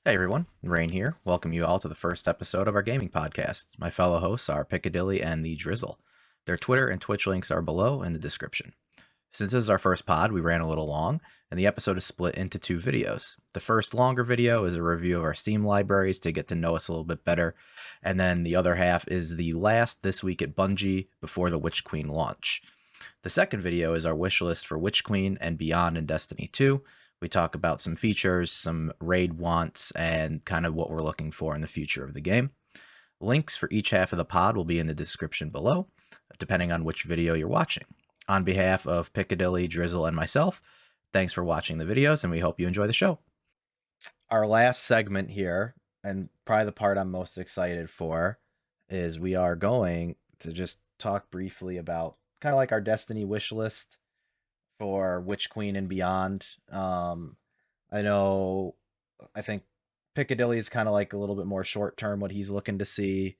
Hey everyone, Rain here. Welcome you all to the first episode of our gaming podcast. My fellow hosts are Piccadilly and the Drizzle. Their Twitter and Twitch links are below in the description. Since this is our first pod, we ran a little long, and the episode is split into two videos. The first longer video is a review of our Steam libraries to get to know us a little bit better, and then the other half is the last This Week at Bungie before the Witch Queen launch. The second video is our wish list for Witch Queen and beyond in Destiny 2. We talk about some features, some raid wants, and kind of what we're looking for in the future of the game. Links for each half of the pod will be in the description below, depending on which video you're watching. On behalf of Piccadilly, Drizzle, and myself, thanks for watching the videos, and we hope you enjoy the show. Our last segment here, and probably the part I'm most excited for, is we are going to just talk briefly about kind of like our Destiny wish list for Witch Queen and beyond. I know, I think Piccadilly is kind of like a little bit more short term what he's looking to see.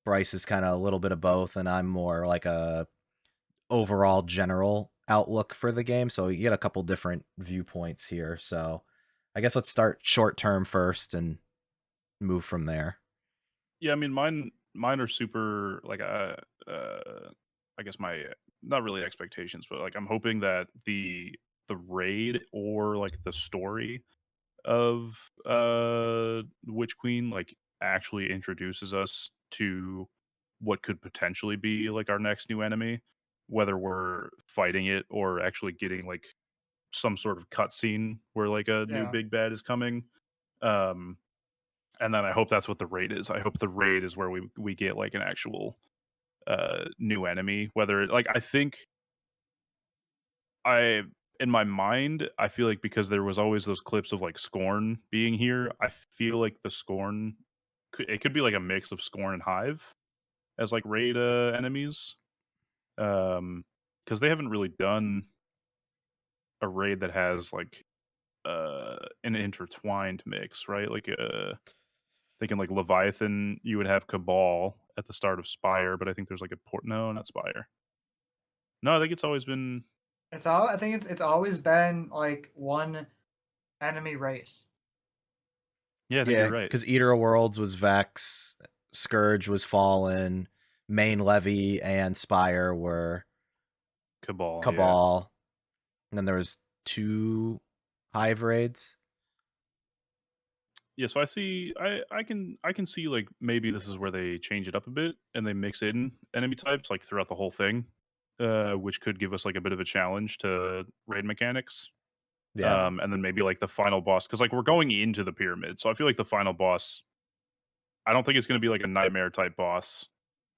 Bryce is kind of a little bit of both, and I'm more like a overall general outlook for the game. So you get a couple different viewpoints here. So I guess let's start short term first and move from there. Yeah, I mean, mine are super like I guess my not really expectations, but like I'm hoping that the raid or like the story of Witch Queen like actually introduces us to what could potentially be like our next new enemy, whether we're fighting it or actually getting like some sort of cutscene where like a new Yeah. big bad is coming. Um and then I hope that's what the raid is. I hope the raid is where we get like an actual new enemy. Whether like I think I in my mind I feel like because there was always those clips of like Scorn being here. I feel like the Scorn it could be like a mix of Scorn and Hive as like raid enemies. Because they haven't really done a raid that has like an intertwined mix, right? Like thinking like Leviathan, you would have Cabal at the start of Spire, but I think there's like a port. No, not Spire. No, I think it's always been. I think it's always been like one enemy race. Yeah, I think Yeah, you're right. because Eater of Worlds was Vex, Scourge was Fallen, Main Levy and Spire were Cabal. Yeah, Cabal, and then there was two Hive raids. yeah. So I see. I can see like maybe this is where they change it up a bit and they mix in enemy types like throughout the whole thing, which could give us like a bit of a challenge to raid mechanics. Yeah, And then maybe like the final boss because like we're going into the pyramid, so I feel like the final boss. I don't think it's going to be like a nightmare type boss.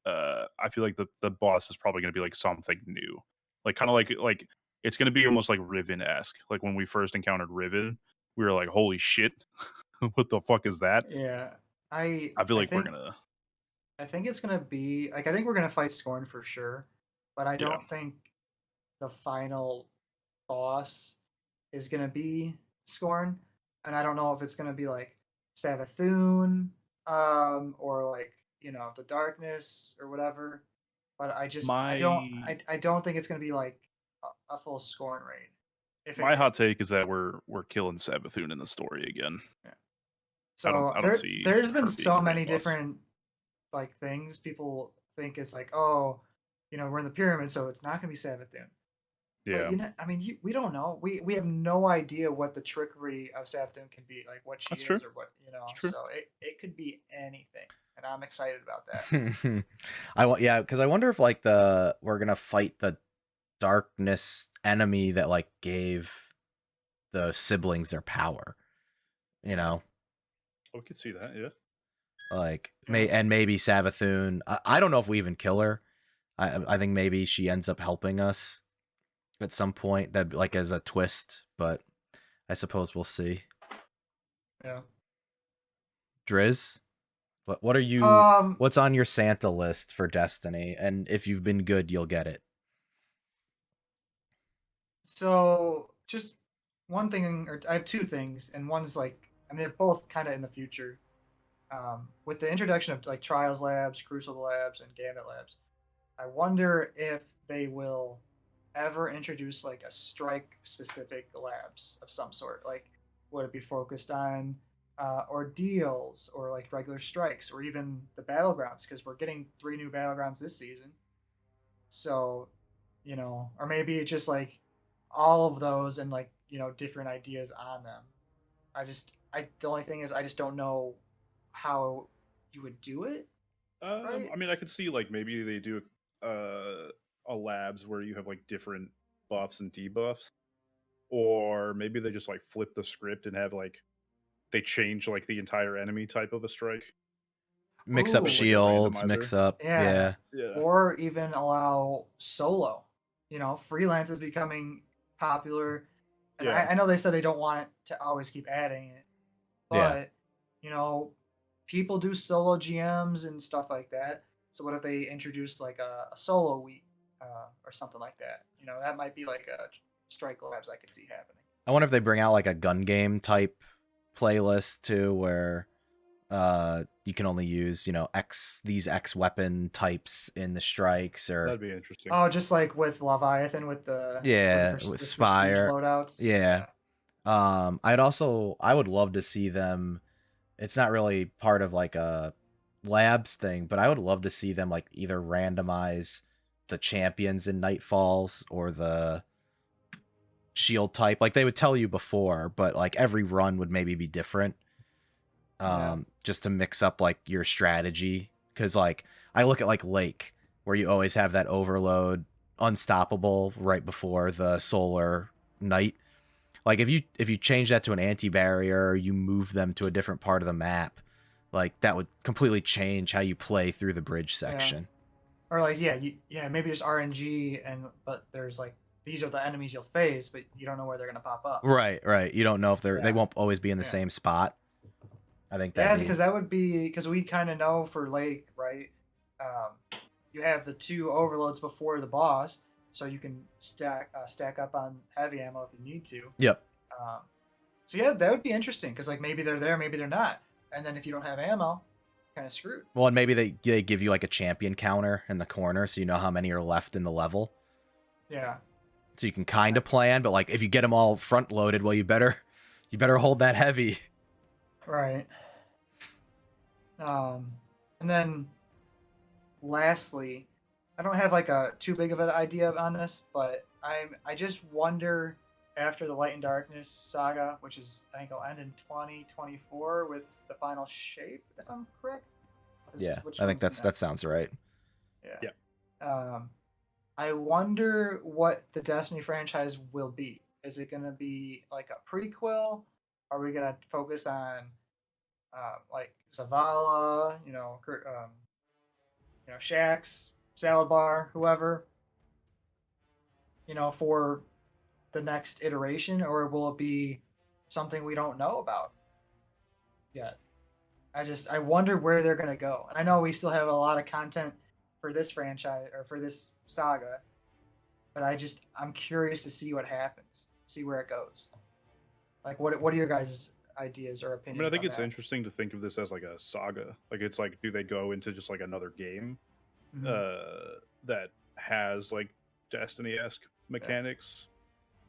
I feel like the boss is probably going to be like something new, like kind of like it's going to be almost like Riven esque. Like when we first encountered Riven, we were like, "Holy shit, what the fuck is that?" Yeah. I I feel I like we're think gonna, I think it's gonna be like I think we're gonna fight Scorn for sure, but I yeah, don't think the final boss is gonna be Scorn, and I don't know if it's gonna be like Savathun, or like the Darkness or whatever. But my I don't think it's gonna be like a full Scorn raid. If it, my hot take is that we're killing Savathun in the story again. yeah. I don't So I don't see there's been her being so the main many boss. different like things people think it's like, oh, we're in the pyramid, so it's not gonna be Savathun. But Yeah, I mean, we don't know. We have no idea what the trickery of Savathun can be, like what she that's true. is or what. It's true. So it could be anything, and I'm excited about that. yeah, because I wonder if like we're gonna fight the darkness enemy that like gave the siblings their power. You know, We could see that. Yeah. like Yeah. maybe Savathun. I don't know if we even kill her. I think maybe she ends up helping us at some point. That like as a twist, but I suppose we'll see. Yeah. Driz, what are you? Um. What's on your Santa list for Destiny? And if you've been good, you'll get it. So just one thing, or I have two things, and one's like, and they're both kind of in the future. With the introduction of like Trials Labs, Crucible Labs, and Gambit Labs, I wonder if they will ever introduce like a strike specific labs of some sort. Like, would it be focused on ordeals, or like regular strikes, or even the battlegrounds, because we're getting 3 new battlegrounds this season. So, or maybe it's just like all of those and like different ideas on them. The only thing is I just don't know how you would do it, right? I mean, I could see like maybe they do a labs where you have like different buffs and debuffs, or maybe they just like flip the script and have like they change like the entire enemy type of a strike, Mix up Ooh, like a shields, mix randomizer. up. yeah. Yeah. Yeah, Or even allow solo. Freelance is becoming popular, and yeah. I know they said they don't want it to always keep adding it, Yeah. but you know, people do solo GMs and stuff like that. So what if they introduced like a solo week or something like that? That might be like a Strike Labs I could see happening. I wonder if they bring out like a gun game type playlist too, where you can only use these X weapon types in the strikes, or That'd be interesting. Oh, just like with Leviathan with the was it yeah, with the prestige Spire. loadouts? Yeah. I would love to see them. It's not really part of like a labs thing, but I would love to see them like either randomize the champions in Nightfalls or the shield type. Like they would tell you before, but like every run would maybe be different. Yeah. Just to mix up like your strategy. Cause like I look at like Lake, where you always have that overload unstoppable right before the solar night. Like if you change that to an anti-barrier, or you move them to a different part of the map, like that would completely change how you play through the bridge Yeah. section. Or like maybe just RNG, but there's like these are the enemies you'll face, but you don't know where they're gonna pop up. Right. You don't know if they Yeah. won't always be in the Yeah. same spot. I think that'd Yeah, be because that would be because we kind of know for Lake, right? You have the 2 overloads before the boss, so you can stack up on heavy ammo if you need to. Yep. So yeah, that would be interesting because like maybe they're there, maybe they're not, and then if you don't have ammo, kind of screwed. Well, and maybe they give you like a champion counter in the corner, so you know how many are left in the level. Yeah. So you can kind of plan, but like if you get them all front loaded, well, you better hold that heavy. Right. And then lastly, I don't have like a too big of an idea on this, but I just wonder after the Light and Darkness saga, which is I think will end in 2024 with the final shape, if I'm correct. Yeah, Which I think one's that next? sounds right. Yeah. I wonder what the Destiny franchise will be. Is it going to be like a prequel? Are we going to focus on like Zavala, Shaxx, Salad Bar, whoever, for the next iteration, or will it be something we don't know about yet? I wonder where they're gonna go. And I know we still have a lot of content for this franchise or for this saga, but I'm curious to see what happens, see where it goes. Like, what are your guys' ideas or I opinions? mean, I think on it's that? interesting to think of this as like a saga. Like it's like, do they go into just like another game Mhm. that has like Destiny-esque mechanics?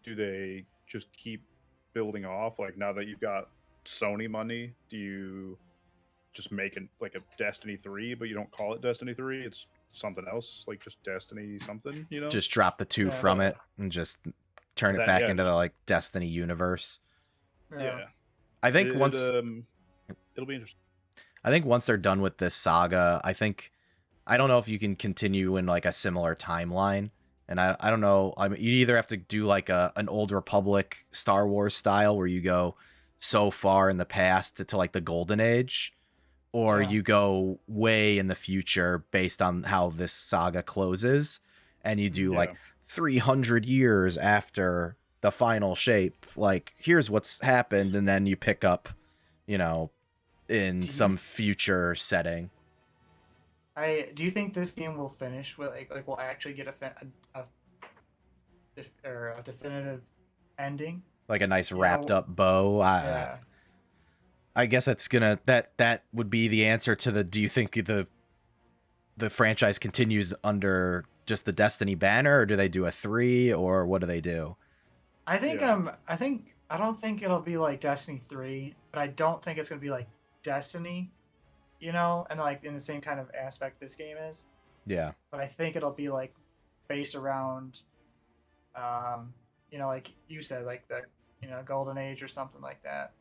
Do they just keep building off? Like now that you've got Sony money, do you just make like a Destiny 3, but you don't call it Destiny 3? It's something else, like just Destiny something, Just drop the 2 Yeah. from it and just turn it That, back yeah, into just- the like Destiny universe. yeah. I think once it'll be interesting. I think once they're done with this saga, I don't know if you can continue in like a similar timeline. And I don't know. I mean, you either have to do like an Old Republic Star Wars style where you go so far in the past to like the Golden Age, or Yeah. you go way in the future based on how this saga closes, and you do like 300 years after the final shape. Like, here's what's happened, and then you pick up, in some future setting. Do you think this game will finish with like we'll actually get a definitive ending? Like a nice wrapped up bow. Yeah. I guess that's gonna that would be the answer to the. Do you think the franchise continues under just the Destiny banner, or do they do a 3, or what do they do? I think I don't think it'll be like Destiny 3, but I don't think it's gonna be like Destiny, and like in the same kind of aspect this game is. Yeah. But I think it'll be like based around, like you said, like the Golden Age or something like that.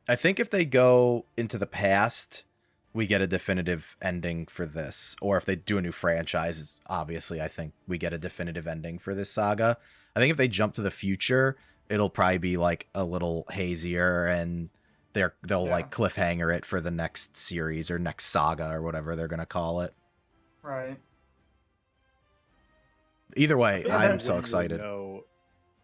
I think if they go into the past, we get a definitive ending for this. Or if they do a new franchise, obviously, I think we get a definitive ending for this saga. I think if they jump to the future, it'll probably be like a little hazier, and they'll Yeah. like cliffhanger it for the next series or next saga or whatever they're gonna call it. Right. Either I way, feel like Yeah, we I'm so wouldn't really excited. know-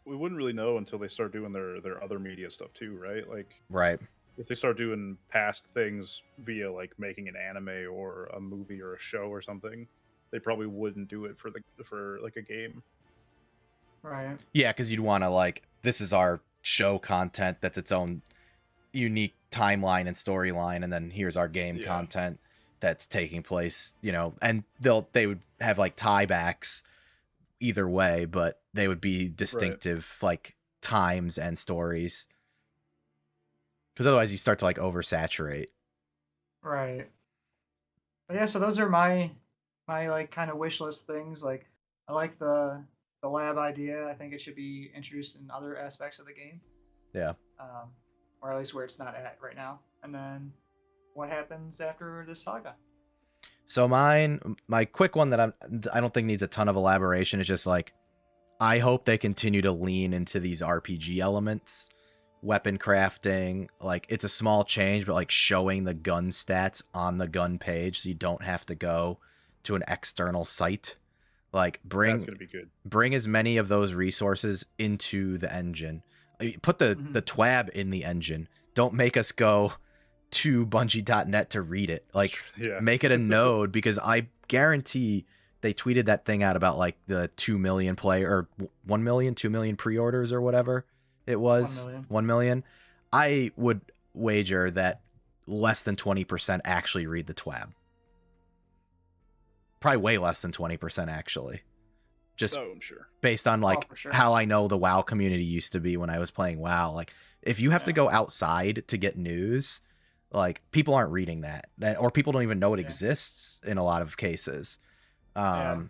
we wouldn't really know until they start doing their other media stuff too, right? Like Right. if they start doing past things via like making an anime or a movie or a show or something, they probably wouldn't do it for like a game. Right. Yeah, because you'd want to like, this is our show content that's its own unique timeline and storyline, and then here's our game Yeah. content that's taking place, and they would have like tiebacks either way, but they would be distinctive like times and stories. Because otherwise you start to like oversaturate. Right. But yeah, so those are my like kind of wish list things. Like I like the lab idea. I think it should be introduced in other aspects of the game. Yeah. Or at least where it's not at right now. And then what happens after this saga? So my quick one that I don't think needs a ton of elaboration is just like, I hope they continue to lean into these RPG elements, weapon crafting. Like, it's a small change, but like showing the gun stats on the gun page so you don't have to go to an external site. Like, That's gonna be good. bring as many of those resources into the engine. Put the TWAB in the engine. Don't make us go to Bungie.net to read it. Like, Yeah. make it a node, because I guarantee they tweeted that thing out about like the 2 million player or 1 million, 2 million pre-orders or whatever it was. 1 million. 1 million. I would wager that less than 20% actually read the TWAB. Probably way less than 20% actually. Just Oh, I'm sure. based on like for sure. how I know the WoW community used to be when I was playing WoW. Like, if you have to Yeah. go outside to get news, like, people aren't reading that, or people don't even know it Yeah. exists in a lot of cases. Yeah.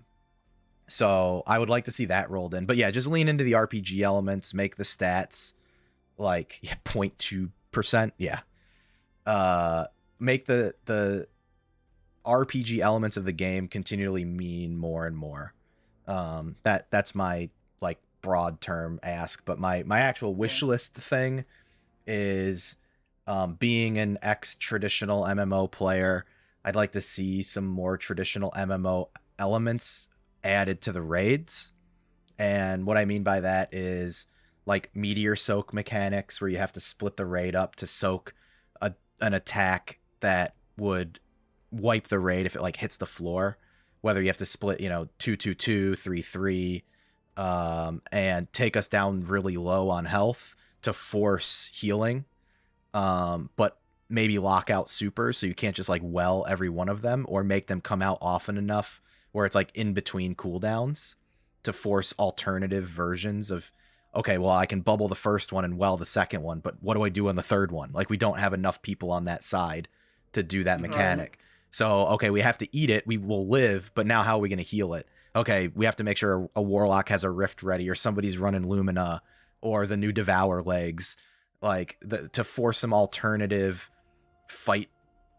So I would like to see that rolled in. But yeah, just lean into the RPG elements, make the stats like 0.2%. Yeah. Make the RPG elements of the game continually mean more and more. That's my like broad term ask, but my actual wish list thing is, being an ex-traditional MMO player, I'd like to see some more traditional MMO elements added to the raids. And what I mean by that is like meteor soak mechanics, where you have to split the raid up to soak an attack that would wipe the raid if it like hits the floor. Whether you have to split, 2-2-2, 3-3, and take us down really low on health to force healing, but maybe lock out supers so you can't just like well every one of them, or make them come out often enough where it's like in between cooldowns to force alternative versions of, okay, well, I can bubble the first one and well the second one, but what do I do on the third one? Like, we don't have enough people on that side to do that mechanic. So, okay, we have to eat it. We will live, but now how are we going to heal it? Okay, we have to make sure a warlock has a rift ready, or somebody's running Lumina, or the new Devour legs, like to force some alternative fight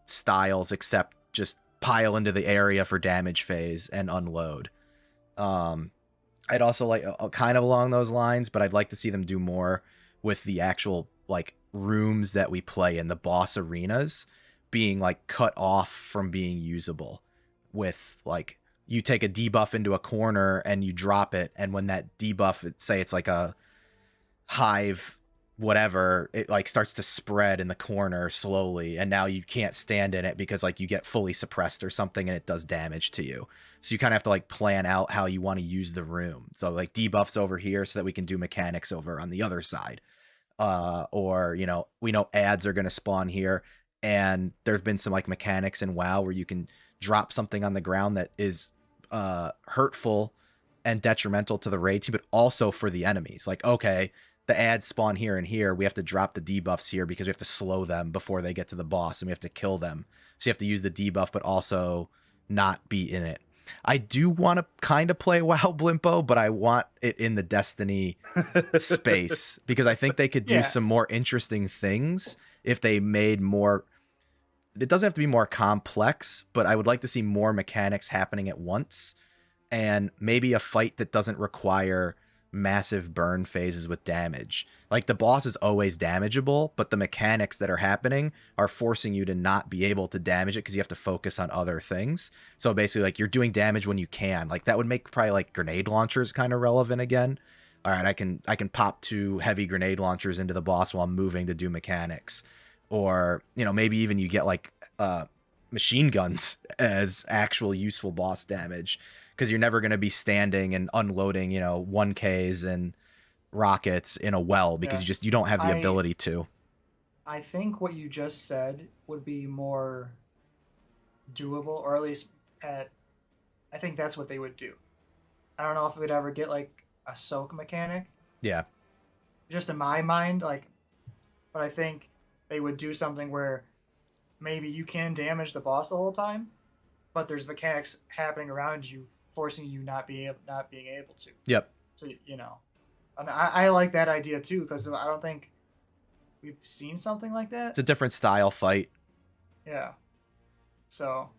styles, except just pile into the area for damage phase and unload. I'd also like, kind of along those lines, but I'd like to see them do more with the actual like rooms that we play in, the boss arenas, being like cut off from being usable, with like, you take a debuff into a corner and you drop it, and when that debuff, say it's like a hive whatever, it like starts to spread in the corner slowly, and now you can't stand in it because like you get fully suppressed or something and it does damage to you. So you kind of have to like plan out how you want to use the room. So like debuffs over here so that we can do mechanics over on the other side. Or we know ads are going to spawn here, and there've been some like mechanics in WoW where you can drop something on the ground that is hurtful and detrimental to the raid team, but also for the enemies. Like, okay, the ads spawn here and here. We have to drop the debuffs here because we have to slow them before they get to the boss, and we have to kill them. So you have to use the debuff, but also not be in it. I do want to kind of play WoW Blimpo, but I want it in the Destiny space because I think they could do some more interesting things if they made more. It doesn't have to be more complex, but I would like to see more mechanics happening at once, and maybe a fight that doesn't require massive burn phases with damage. Like the boss is always damageable, but the mechanics that are happening are forcing you to not be able to damage it because you have to focus on other things. So basically, like, you're doing damage when you can. Like that would make probably like grenade launchers kind of relevant again. All right, I can pop 2 heavy grenade launchers into the boss while I'm moving to do mechanics. Or, you know, maybe even you get like machine guns as actual useful boss damage, because you're never going to be standing and unloading, you know, 1Ks and rockets in a well because you don't have the ability to. I think what you just said would be more doable, or at least I think that's what they would do. I don't know if we'd ever get like a soak mechanic. Yeah. Just in my mind, like, but I think they would do something where maybe you can damage the boss the whole time, but there's mechanics happening around you forcing you not being able to. Yep. So, you know, and I like that idea too, because I don't think we've seen something like that. It's a different style fight. Yeah. So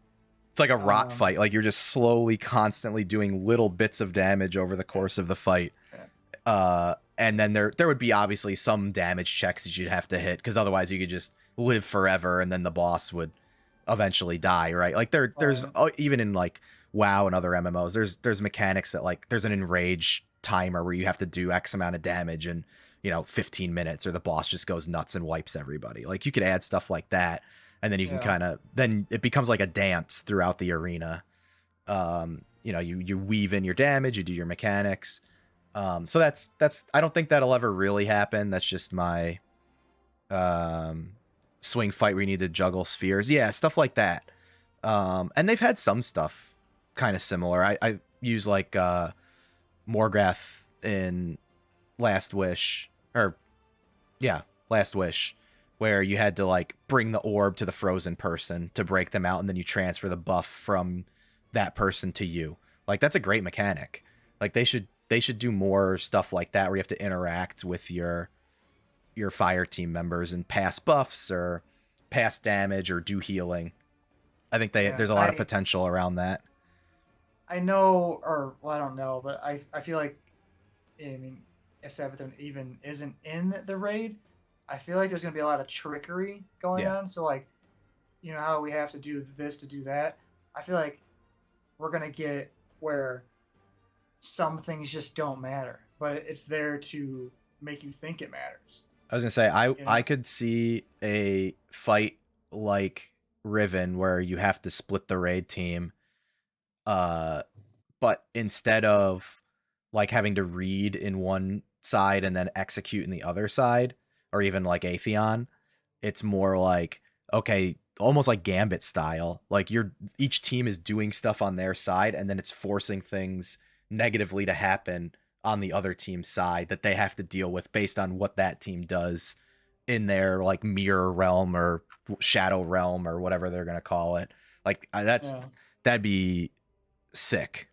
it's like a rot fight. Like you're just slowly, constantly doing little bits of damage over the course of the fight. And then there would be obviously some damage checks that you'd have to hit, because otherwise you could just live forever and then the boss would eventually die, right? Like there's even in like WoW and other MMOs, there's mechanics that, like, there's an enrage timer where you have to do X amount of damage in, you know, 15 minutes, or the boss just goes nuts and wipes everybody. Like you could add stuff like that, and then you can kind of, then it becomes like a dance throughout the arena. You know, you weave in your damage, you do your mechanics. So that's I don't think that'll ever really happen. That's just my swing fight where you need to juggle spheres. Yeah, stuff like that. And they've had some stuff kind of similar. I use like Morgrath in Last Wish, where you had to like bring the orb to the frozen person to break them out, and then you transfer the buff from that person to you. Like that's a great mechanic. Like they should do more stuff like that where you have to interact with your fire team members and pass buffs or pass damage or do healing. I think there's a lot of potential around that. I know, or well, I don't know, but I feel like, I mean, if Savathun even isn't in the raid, I feel like there's gonna be a lot of trickery going on. So like, you know how we have to do this to do that. I feel like we're gonna get where some things just don't matter, but it's there to make you think it matters. I was gonna say I could see a fight like Riven where you have to split the raid team, but instead of like having to read in one side and then execute in the other side, or even like Atheon, it's more like, okay, almost like Gambit style. Like each team is doing stuff on their side, and then it's forcing things negatively to happen on the other team's side that they have to deal with based on what that team does in their like mirror realm or shadow realm or whatever they're gonna call it. Like that'd be sick.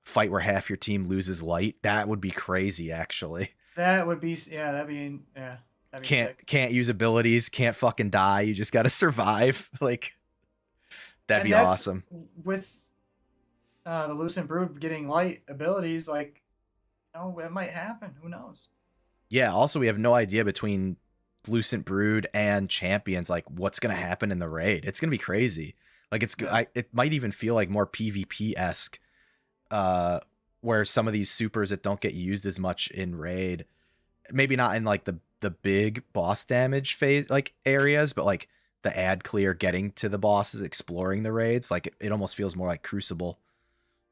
Fight where half your team loses light. That would be crazy, actually. That would be that'd be can't use abilities, can't fucking die. You just got to survive. Like that'd be awesome. With the Lucent Brood getting light abilities, like, it might happen. Who knows? Yeah. Also, we have no idea between Lucent Brood and Champions, like what's gonna happen in the raid. It's gonna be crazy. Like it might even feel like more PvP-esque, where some of these supers that don't get used as much in raid, maybe not in like the big boss damage phase like areas, but like the ad clear, getting to the bosses, exploring the raids, like it almost feels more like Crucible,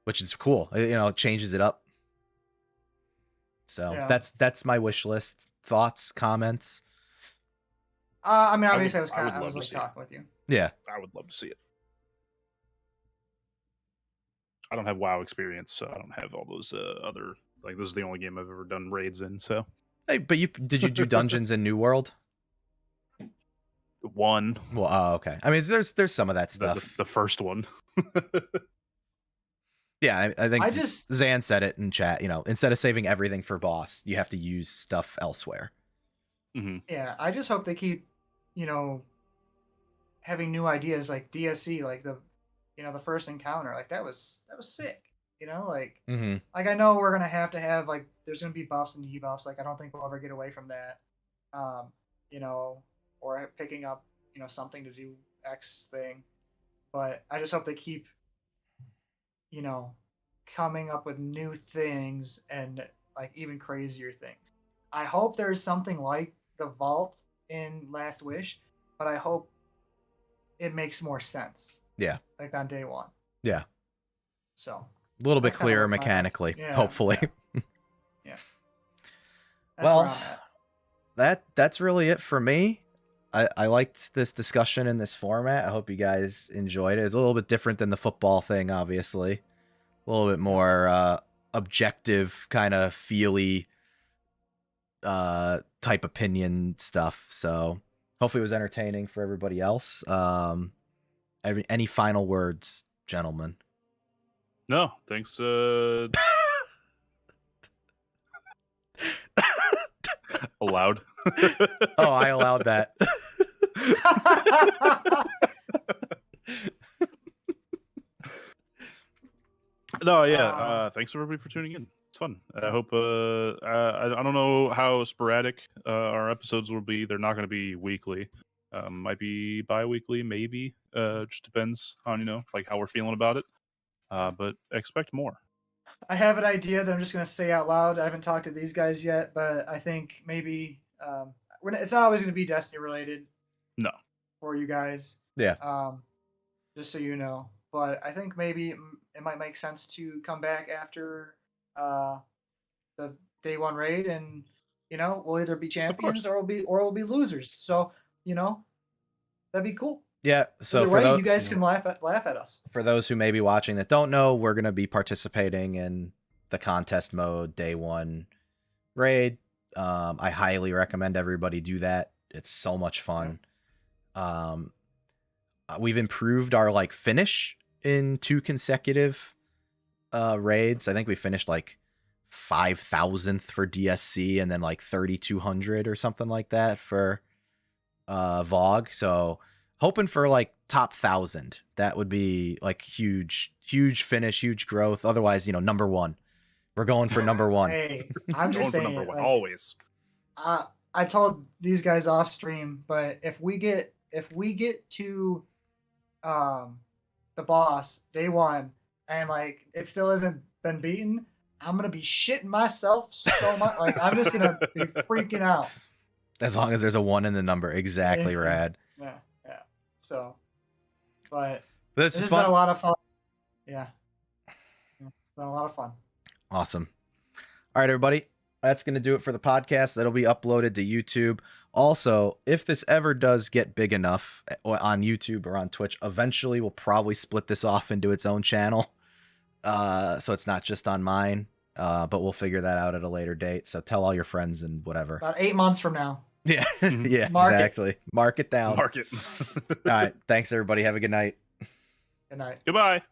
which is cool. You know, it changes it up. So that's my wish list. Thoughts, comments? I mean, obviously, I was like talking with you. Yeah, I would love to see it. I don't have WoW experience, so I don't have all those other, like, this is the only game I've ever done raids in. So Hey, but did you do dungeons in New World? One. Well, oh, okay. I mean, there's some of that stuff. The first one. Yeah, I think I just- Zan said it in chat. Instead of saving everything for boss, you have to use stuff elsewhere. Mm-hmm. Yeah, I just hope they keep, having new ideas like DSC, like the first encounter, like that was sick. Like Mm-hmm. like I know we're gonna have like there's gonna be buffs and debuffs. Like I don't think we'll ever get away from that. Or picking up something to do X thing. But I just hope they keep coming up with new things and like even crazier things. I hope there's something like the vault in Last Wish, but I hope it makes more sense. Yeah. Like on day one. Yeah. So a little bit that's kinda clearer what my mechanically, yeah, hopefully. Yeah. That's Well, where I'm at. that's really it for me. I liked this discussion in this format. I hope you guys enjoyed it. It's a little bit different than the football thing, obviously. A little bit more objective, kind of feely type opinion stuff. So hopefully it was entertaining for everybody else. Any final words, gentlemen? No, thanks. Allowed. Oh, I allowed that. No, yeah. Thanks everybody for tuning in. It's fun. I hope. I don't know how sporadic our episodes will be. They're not going to be weekly. Might be bi-weekly, maybe. Just depends on like how we're feeling about it. But expect more. I have an idea that I'm just gonna say out loud. I haven't talked to these guys yet, but I think maybe it's not always gonna be Destiny related. No. For you guys. Yeah. Just so you know, but I think maybe it might make sense to come back after the day one raid, and we'll either be champions or we'll be losers. So that'd be cool. Yeah, so Either for way, those, you guys can laugh at us. For those who may be watching that don't know, we're going to be participating in the contest mode day one raid. I highly recommend everybody do that. It's so much fun. Yeah. We've improved our finish in 2 consecutive raids. I think we finished 5,000th for DSC and then 3,200 or something like that for VOG. So hoping for top 1,000. That would be huge finish, huge growth. Otherwise, number 1. We're going for number 1. Hey, I'm just saying, number 1 always. I told these guys off stream, but if we get to the boss day 1 and it still hasn't been beaten, I'm gonna be shitting myself so much. I'm just gonna be freaking out. As long as there's a 1 in the number, exactly. Yeah. Rad. Yeah. So, but this has fun. Been a lot of fun. Yeah. It's been a lot of fun. Awesome. All right, everybody. That's going to do it for the podcast. That'll be uploaded to YouTube. Also, if this ever does get big enough on YouTube or on Twitch, eventually we'll probably split this off into its own channel. So it's not just on mine, but we'll figure that out at a later date. So tell all your friends and whatever. About 8 months from now. Yeah, yeah, exactly. Mark it down. Mark it. All right. Thanks, everybody. Have a good night. Good night. Goodbye.